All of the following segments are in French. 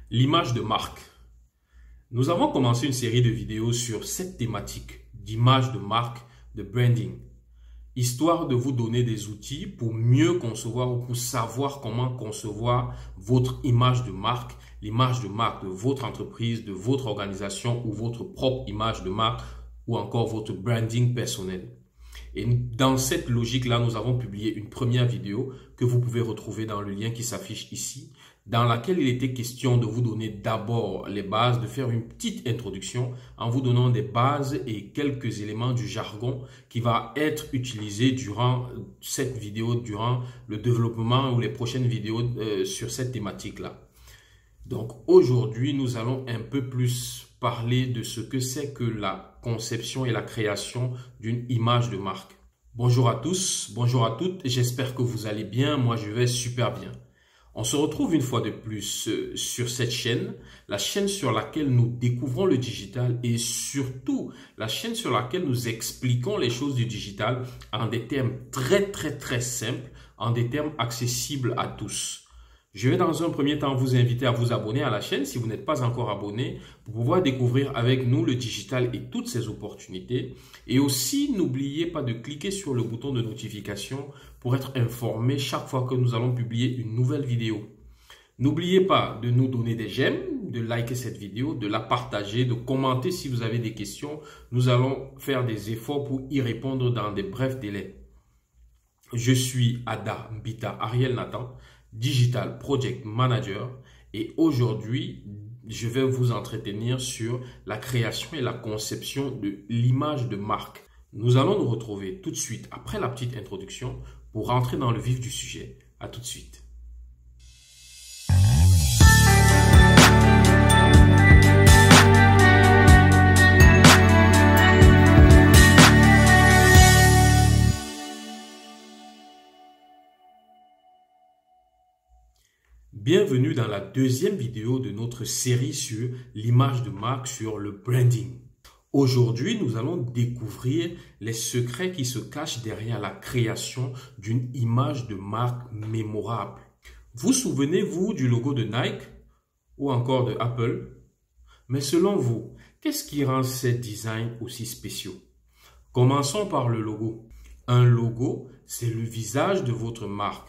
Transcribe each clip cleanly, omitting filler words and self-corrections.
L'image de marque. Nous avons commencé une série de vidéos sur cette thématique d'image de marque, de branding, histoire de vous donner des outils pour mieux concevoir ou pour savoir comment concevoir votre image de marque, l'image de marque de votre entreprise, de votre organisation ou votre propre image de marque ou encore votre branding personnel. Et dans cette logique-là, nous avons publié une première vidéo que vous pouvez retrouver dans le lien qui s'affiche ici, dans laquelle il était question de vous donner d'abord les bases, de faire une petite introduction en vous donnant des bases et quelques éléments du jargon qui va être utilisé durant cette vidéo, durant le développement ou les prochaines vidéos sur cette thématique-là. Donc aujourd'hui, nous allons un peu plus parler de ce que c'est que la conception et la création d'une image de marque. Bonjour à tous, bonjour à toutes, j'espère que vous allez bien, moi je vais super bien. On se retrouve une fois de plus sur cette chaîne, la chaîne sur laquelle nous découvrons le digital et surtout la chaîne sur laquelle nous expliquons les choses du digital en des termes très simples, en des termes accessibles à tous. Je vais dans un premier temps vous inviter à vous abonner à la chaîne si vous n'êtes pas encore abonné pour pouvoir découvrir avec nous le digital et toutes ses opportunités. Et aussi, n'oubliez pas de cliquer sur le bouton de notification pour être informé chaque fois que nous allons publier une nouvelle vidéo. N'oubliez pas de nous donner des j'aime, de liker cette vidéo, de la partager, de commenter si vous avez des questions. Nous allons faire des efforts pour y répondre dans des brefs délais. Je suis Ada Mbita Ariel Nathan, Digital Project Manager, et aujourd'hui, je vais vous entretenir sur la création et la conception de l'image de marque. Nous allons nous retrouver tout de suite après la petite introduction pour rentrer dans le vif du sujet. À tout de suite. Bienvenue dans la deuxième vidéo de notre série sur l'image de marque, sur le branding. Aujourd'hui, nous allons découvrir les secrets qui se cachent derrière la création d'une image de marque mémorable. Vous souvenez-vous du logo de Nike ou encore de Apple? Mais selon vous, qu'est-ce qui rend ces designs aussi spéciaux? Commençons par le logo. Un logo, c'est le visage de votre marque.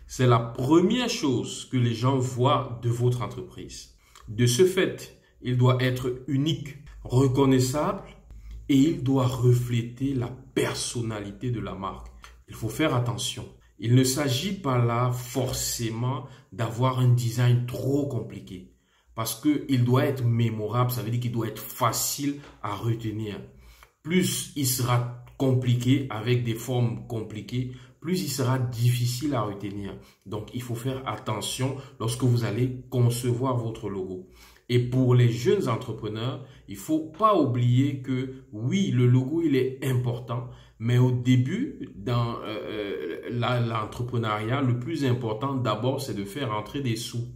C'est la première chose que les gens voient de votre entreprise. De ce fait, il doit être unique, reconnaissable et il doit refléter la personnalité de la marque. Il faut faire attention. Il ne s'agit pas là forcément d'avoir un design trop compliqué parce qu'il doit être mémorable, ça veut dire qu'il doit être facile à retenir. Plus il sera compliqué avec des formes compliquées, plus il sera difficile à retenir. Donc, il faut faire attention lorsque vous allez concevoir votre logo. Et pour les jeunes entrepreneurs, il ne faut pas oublier que oui, le logo, il est important, mais au début, dans l'entrepreneuriat, le plus important d'abord, c'est de faire entrer des sous.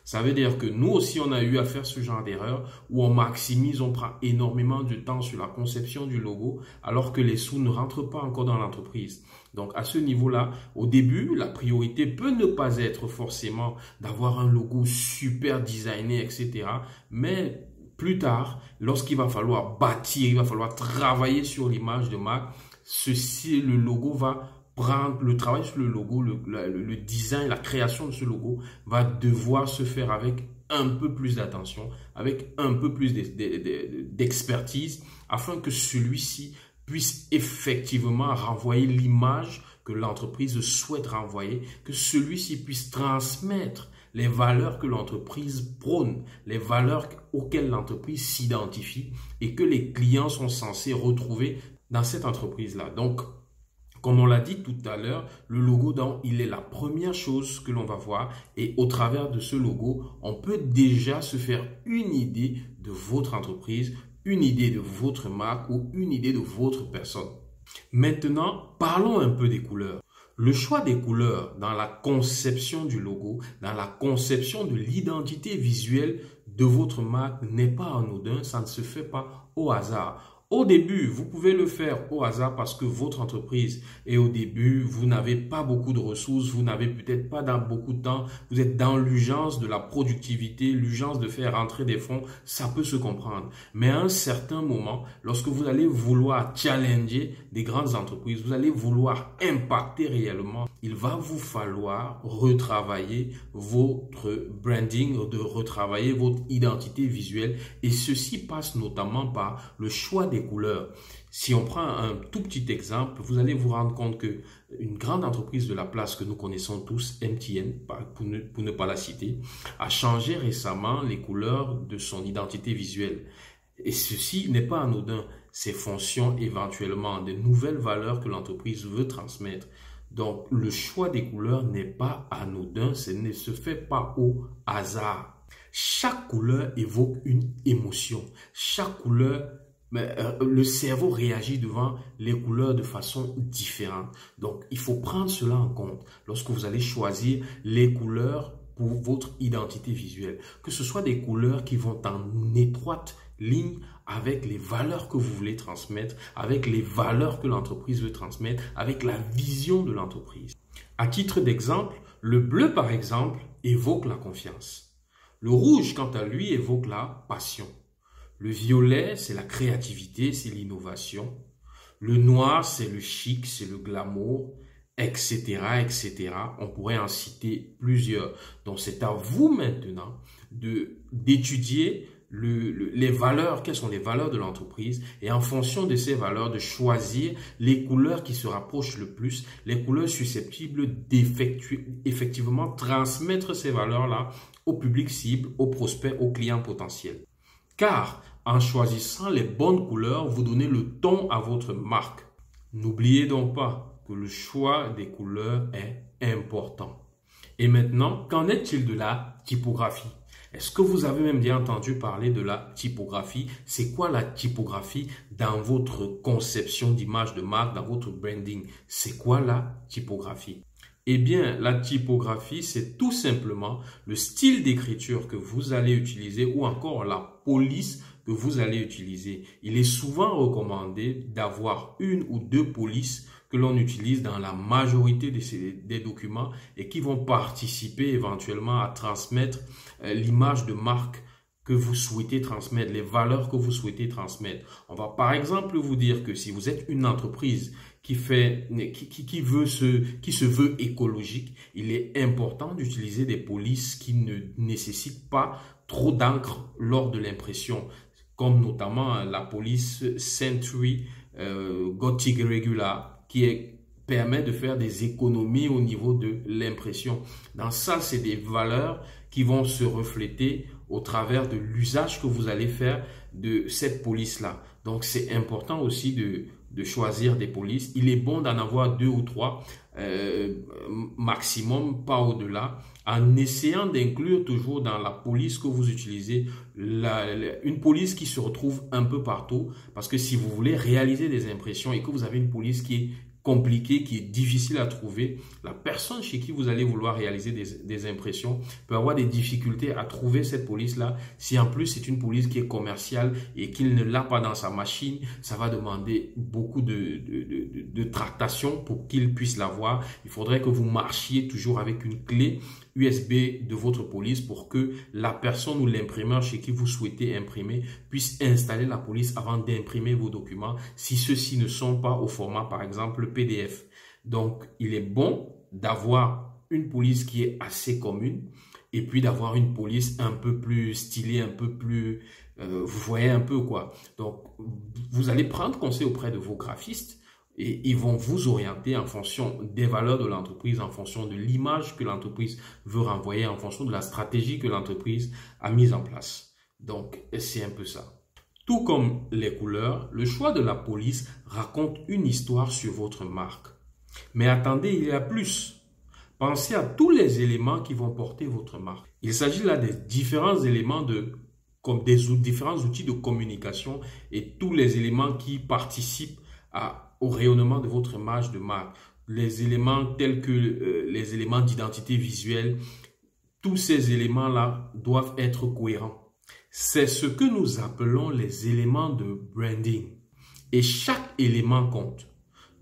Ça veut dire que nous aussi, on a eu à faire ce genre d'erreur où on maximise, on prend énormément de temps sur la conception du logo alors que les sous ne rentrent pas encore dans l'entreprise. Donc, à ce niveau-là, au début, la priorité peut ne pas être forcément d'avoir un logo super designé, etc. Mais plus tard, lorsqu'il va falloir bâtir, il va falloir travailler sur l'image de marque, le logo va prendre le travail sur le logo, le design, la création de ce logo va devoir se faire avec un peu plus d'attention, avec un peu plus d'expertise, afin que celui-ci puisse effectivement renvoyer l'image que l'entreprise souhaite renvoyer, que celui-ci puisse transmettre les valeurs que l'entreprise prône, les valeurs auxquelles l'entreprise s'identifie et que les clients sont censés retrouver dans cette entreprise-là. Donc, comme on l'a dit tout à l'heure, le logo, il est la première chose que l'on va voir et au travers de ce logo, on peut déjà se faire une idée de votre entreprise, une idée de votre marque ou une idée de votre personne. Maintenant, parlons un peu des couleurs. Le choix des couleurs dans la conception du logo, dans la conception de l'identité visuelle de votre marque n'est pas anodin, ça ne se fait pas au hasard. Au début, vous pouvez le faire au hasard parce que votre entreprise est au début, vous n'avez pas beaucoup de ressources, vous n'avez peut-être pas beaucoup de temps, vous êtes dans l'urgence de la productivité, l'urgence de faire rentrer des fonds, ça peut se comprendre. Mais à un certain moment, lorsque vous allez vouloir challenger des grandes entreprises, vous allez vouloir impacter réellement, il va vous falloir retravailler votre branding, de retravailler votre identité visuelle, et ceci passe notamment par le choix des couleurs. Si on prend un tout petit exemple, vous allez vous rendre compte que une grande entreprise de la place que nous connaissons tous, MTN, pour ne pas la citer, a changé récemment les couleurs de son identité visuelle. Et ceci n'est pas anodin, c'est fonction éventuellement des nouvelles valeurs que l'entreprise veut transmettre. Donc, le choix des couleurs n'est pas anodin, ça ne se fait pas au hasard. Chaque couleur évoque une émotion. Chaque couleur, le cerveau réagit devant les couleurs de façon différente. Donc, il faut prendre cela en compte lorsque vous allez choisir les couleurs pour votre identité visuelle. Que ce soit des couleurs qui vont en étroite ligne avec les valeurs que vous voulez transmettre, avec les valeurs que l'entreprise veut transmettre, avec la vision de l'entreprise. À titre d'exemple, le bleu, par exemple, évoque la confiance. Le rouge, quant à lui, évoque la passion. Le violet, c'est la créativité, c'est l'innovation. Le noir, c'est le chic, c'est le glamour, etc., etc. On pourrait en citer plusieurs. Donc, c'est à vous maintenant d'étudier les valeurs, quelles sont les valeurs de l'entreprise, et en fonction de ces valeurs, de choisir les couleurs qui se rapprochent le plus, les couleurs susceptibles d'effectivement transmettre ces valeurs-là au public cible, aux prospects, aux clients potentiels. Car en choisissant les bonnes couleurs, vous donnez le ton à votre marque. N'oubliez donc pas que le choix des couleurs est important. Et maintenant, qu'en est-il de la typographie? Est-ce que vous avez même bien entendu parler de la typographie? C'est quoi la typographie dans votre conception d'image de marque, dans votre branding? C'est quoi la typographie? Eh bien, la typographie, c'est tout simplement le style d'écriture que vous allez utiliser ou encore la police que vous allez utiliser. Il est souvent recommandé d'avoir une ou deux polices que l'on utilise dans la majorité des documents et qui vont participer éventuellement à transmettre l'image de marque que vous souhaitez transmettre, les valeurs que vous souhaitez transmettre. On va par exemple vous dire que si vous êtes une entreprise qui se veut écologique, il est important d'utiliser des polices qui ne nécessitent pas trop d'encre lors de l'impression, comme notamment la police Century Gothic Regular, qui permet de faire des économies au niveau de l'impression. Dans ça, c'est des valeurs qui vont se refléter au travers de l'usage que vous allez faire de cette police-là. Donc, c'est important aussi de choisir des polices. Il est bon d'en avoir 2 ou 3 maximum, pas au-delà, en essayant d'inclure toujours dans la police que vous utilisez une police qui se retrouve un peu partout, parce que si vous voulez réaliser des impressions et que vous avez une police qui est compliqué, qui est difficile à trouver, la personne chez qui vous allez vouloir réaliser des impressions peut avoir des difficultés à trouver cette police-là. Si en plus c'est une police qui est commerciale et qu'il ne l'a pas dans sa machine, ça va demander beaucoup de tractation pour qu'il puisse l'avoir. Il faudrait que vous marchiez toujours avec une clé USB de votre police pour que la personne ou l'imprimeur chez qui vous souhaitez imprimer puisse installer la police avant d'imprimer vos documents si ceux-ci ne sont pas au format par exemple PDF. Donc il est bon d'avoir une police qui est assez commune et puis d'avoir une police un peu plus stylée, un peu plus vous voyez un peu quoi. Donc vous allez prendre conseil auprès de vos graphistes et ils vont vous orienter en fonction des valeurs de l'entreprise, en fonction de l'image que l'entreprise veut renvoyer, en fonction de la stratégie que l'entreprise a mise en place. Donc, c'est un peu ça. Tout comme les couleurs, le choix de la police raconte une histoire sur votre marque. Mais attendez, il y a plus. Pensez à tous les éléments qui vont porter votre marque. Il s'agit là des différents éléments différents outils de communication et tous les éléments qui participent au rayonnement de votre image de marque. Les éléments tels que les éléments d'identité visuelle, tous ces éléments-là doivent être cohérents. C'est ce que nous appelons les éléments de branding. Et chaque élément compte.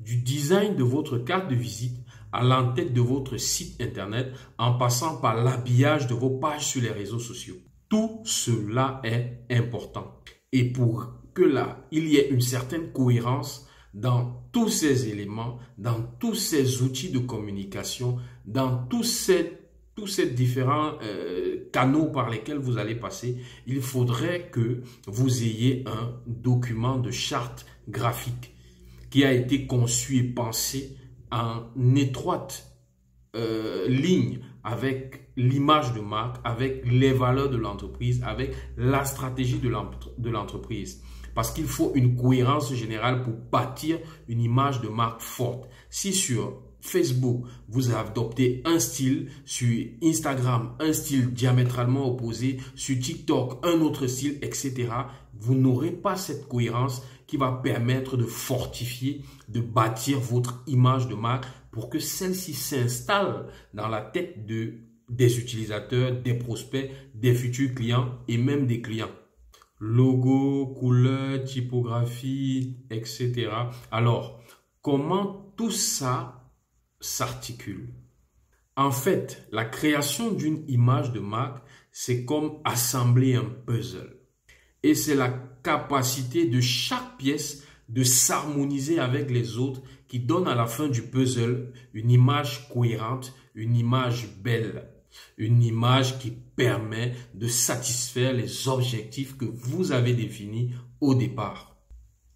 Du design de votre carte de visite à l'entête de votre site internet, en passant par l'habillage de vos pages sur les réseaux sociaux. Tout cela est important. Et pour que là, il y ait une certaine cohérence dans tous ces éléments, dans tous ces outils de communication, dans tous ces différents canaux par lesquels vous allez passer, il faudrait que vous ayez un document de charte graphique qui a été conçu et pensé en étroite ligne avec l'image de marque, avec les valeurs de l'entreprise, avec la stratégie de l'entreprise. Parce qu'il faut une cohérence générale pour bâtir une image de marque forte. Si sur Facebook, vous adoptez un style, sur Instagram, un style diamétralement opposé, sur TikTok, un autre style, etc., vous n'aurez pas cette cohérence qui va permettre de fortifier, de bâtir votre image de marque pour que celle-ci s'installe dans la tête des utilisateurs, des prospects, des futurs clients et même des clients. Logo, couleur, typographie, etc. Alors, comment tout ça s'articule? En fait, la création d'une image de marque, c'est comme assembler un puzzle. Et c'est la capacité de chaque pièce de s'harmoniser avec les autres qui donne à la fin du puzzle une image cohérente, une image belle, une image qui permet de satisfaire les objectifs que vous avez définis au départ.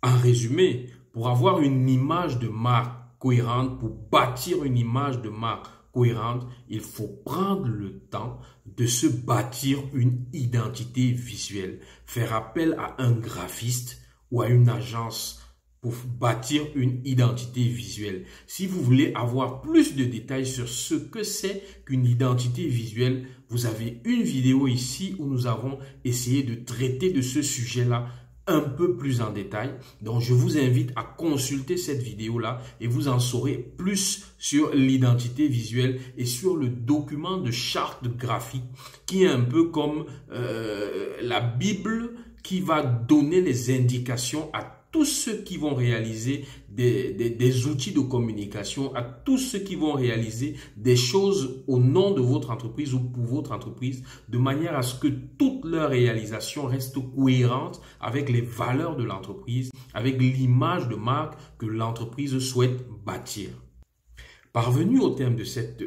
En résumé, pour avoir une image de marque cohérente, pour bâtir une image de marque cohérente, il faut prendre le temps de se bâtir une identité visuelle, faire appel à un graphiste ou à une agence pour bâtir une identité visuelle. Si vous voulez avoir plus de détails sur ce que c'est qu'une identité visuelle, vous avez une vidéo ici où nous avons essayé de traiter de ce sujet-là un peu plus en détail. Donc, je vous invite à consulter cette vidéo-là et vous en saurez plus sur l'identité visuelle et sur le document de charte graphique qui est un peu comme la Bible qui va donner les indications à tous ceux qui vont réaliser des outils de communication, à tous ceux qui vont réaliser des choses au nom de votre entreprise ou pour votre entreprise, de manière à ce que toute leur réalisation reste cohérente avec les valeurs de l'entreprise, avec l'image de marque que l'entreprise souhaite bâtir. Parvenu au terme de cette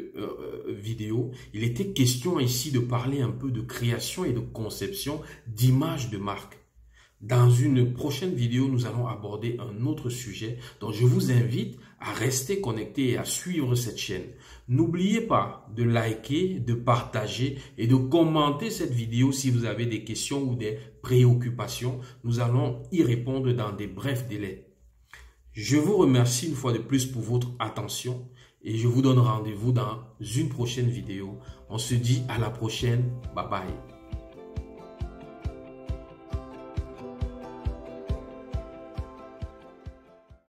vidéo, il était question ici de parler un peu de création et de conception d'images de marque. Dans une prochaine vidéo, nous allons aborder un autre sujet, donc je vous invite à rester connecté et à suivre cette chaîne. N'oubliez pas de liker, de partager et de commenter cette vidéo si vous avez des questions ou des préoccupations. Nous allons y répondre dans des brefs délais. Je vous remercie une fois de plus pour votre attention et je vous donne rendez-vous dans une prochaine vidéo. On se dit à la prochaine. Bye bye.